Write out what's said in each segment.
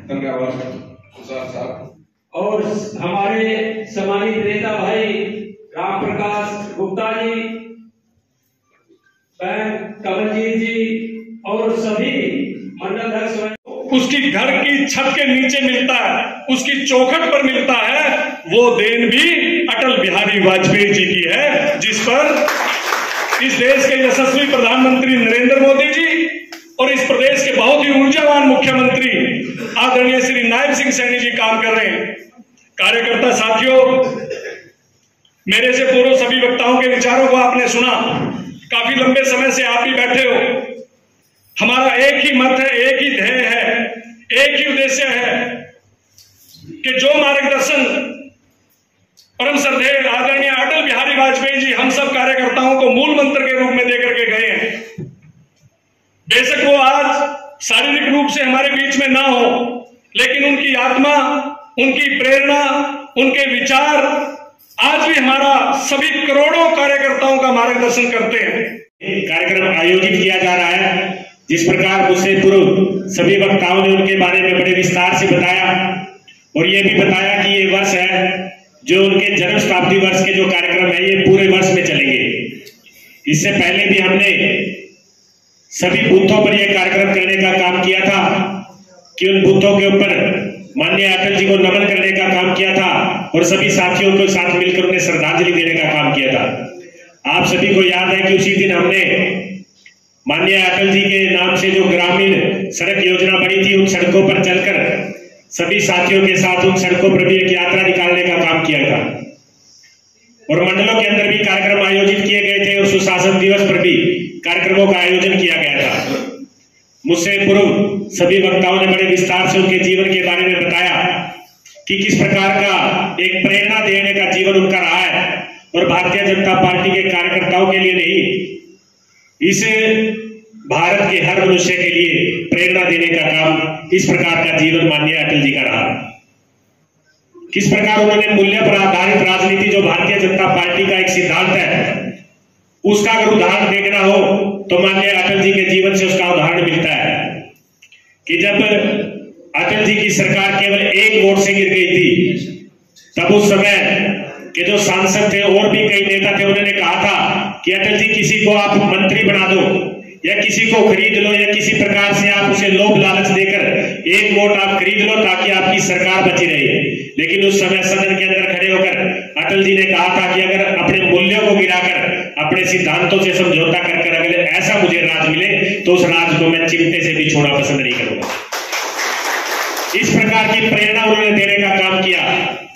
धन्यवाद तुषार साहब। और हमारे सम्मानित नेता भाई राम प्रकाश गुप्ता जी, बहन कमलजीत जी और सभी मंडल अध्यक्ष। उसकी घर की छत के नीचे मिलता है, उसकी चौखट पर मिलता है, वो देन भी अटल बिहारी वाजपेयी जी की है, जिस पर इस देश के यशस्वी प्रधानमंत्री नरेंद्र मोदी जी और इस प्रदेश के बहुत ही ऊर्जावान मुख्यमंत्री आदरणीय श्री नायब सिंह सैनी जी काम कर रहे हैं। कार्यकर्ता साथियों, मेरे से पूर्व सभी वक्ताओं के विचारों को आपने सुना। काफी लंबे समय से आप ही बैठे हो। हमारा एक ही मत है, एक ही ध्येय है, एक ही उद्देश्य है कि जो मार्गदर्शन परम श्रद्धेय आदरणीय अटल बिहारी वाजपेयी जी हम सब कार्यकर्ताओं को मूल मंत्र के रूप में देकर के गए हैं। बेशक वो आज शारीरिक रूप से हमारे बीच में ना हो, लेकिन उनकी आत्मा, उनकी प्रेरणा, उनके विचार आज भी हमारा सभी करोड़ों कार्यकर्ताओं का मार्गदर्शन करते हैं। कार्यक्रम आयोजित किया जा रहा है, जिस प्रकार मुझसे पूर्व सभी वक्ताओं ने उनके बारे में बड़े विस्तार से बताया और ये भी बताया कि ये वर्ष है जो उनके जन्म शताब्दी वर्ष के जो कार्यक्रम है ये पूरे वर्ष में चलेंगे। इससे पहले भी हमने सभी बूथों पर यह कार्यक्रम करने का काम किया था कि उन बूथों के ऊपर माननीय अटल जी को नमन करने का काम किया था और सभी साथियों को साथ मिलकर उन्हें श्रद्धांजलि देने का काम किया था। आप सभी को याद है कि उसी दिन हमने माननीय अटल जी के नाम से जो ग्रामीण सड़क योजना बनी थी, उन सड़कों पर चलकर सभी साथियों के साथ उन सड़कों पर भी एक यात्रा निकालने का काम किया था और मंडलों के अंदर भी कार्यक्रम आयोजित किए गए थे और सुशासन दिवस पर भी कार्यक्रमों का आयोजन किया गया था। मुझसे पूर्व सभी वक्ताओं ने बड़े विस्तार से उनके जीवन के बारे में बताया कि किस प्रकार का एक प्रेरणा देने का जीवन उनका रहा है और भारतीय जनता पार्टी के कार्यकर्ताओं के लिए नहीं, इस भारत के हर मनुष्य के लिए प्रेरणा देने का काम इस प्रकार का जीवन माननीय अटल जी का रहा। किस प्रकार उन्होंने मूल्य पर आधारित राजनीति, जो भारतीय जनता पार्टी का एक सिद्धांत है, उसका अगर उदाहरण देखना हो तो माननीय अटल जी के जीवन से उसका उदाहरण मिलता है कि जब अटल जी की सरकार केवल 1 वोट से गिर गई थी, तब उस समय के जो सांसद थे और भी कई नेता थे, उन्होंने कहा था कि अटल जी किसी को आप मंत्री बना दो या किसी को खरीद लो या किसी प्रकार से आप उसे लोभ लालच देकर 1 वोट आप खरीद लो ताकि आपकी सरकार बची रहे। लेकिन उस समय सदन के अंदर खड़े होकर अटल जी ने कहा था कि अगर अपने मूल्यों को गिराकर, अपने सिद्धांतों से समझौता कर अगर ऐसा मुझे राज मिले तो उस राज को मैं चिमटे से भी छोड़ना पसंद नहीं करूंगा। इस प्रकार की प्रेरणा उन्होंने देने का काम किया।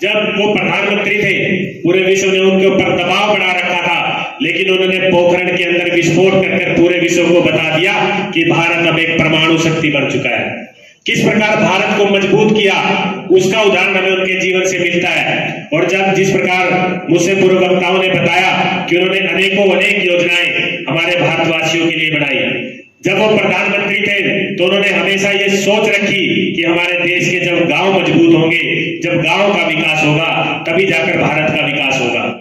जब वो प्रधानमंत्री थे, पूरे विश्व ने उनके ऊपर दबाव बना रखा था, लेकिन उन्होंने पोखरण के अंदर विस्फोट कर पूरे विश्व को बता दिया कि भारत अब एक परमाणु शक्ति बन चुका है। किस प्रकार भारत को मजबूत किया, उसका उदाहरण हमें उनके जीवन से मिलता है। और जब जिस प्रकार मुझसे पूर्व वक्ताओं ने बताया कि उन्होंने अनेक योजनाएं हमारे भारतवासियों के लिए बनाई। जब वो प्रधानमंत्री थे तो उन्होंने हमेशा ये सोच रखी कि हमारे देश के जब गांव मजबूत होंगे, जब गांव का विकास होगा, तभी जाकर भारत का विकास होगा।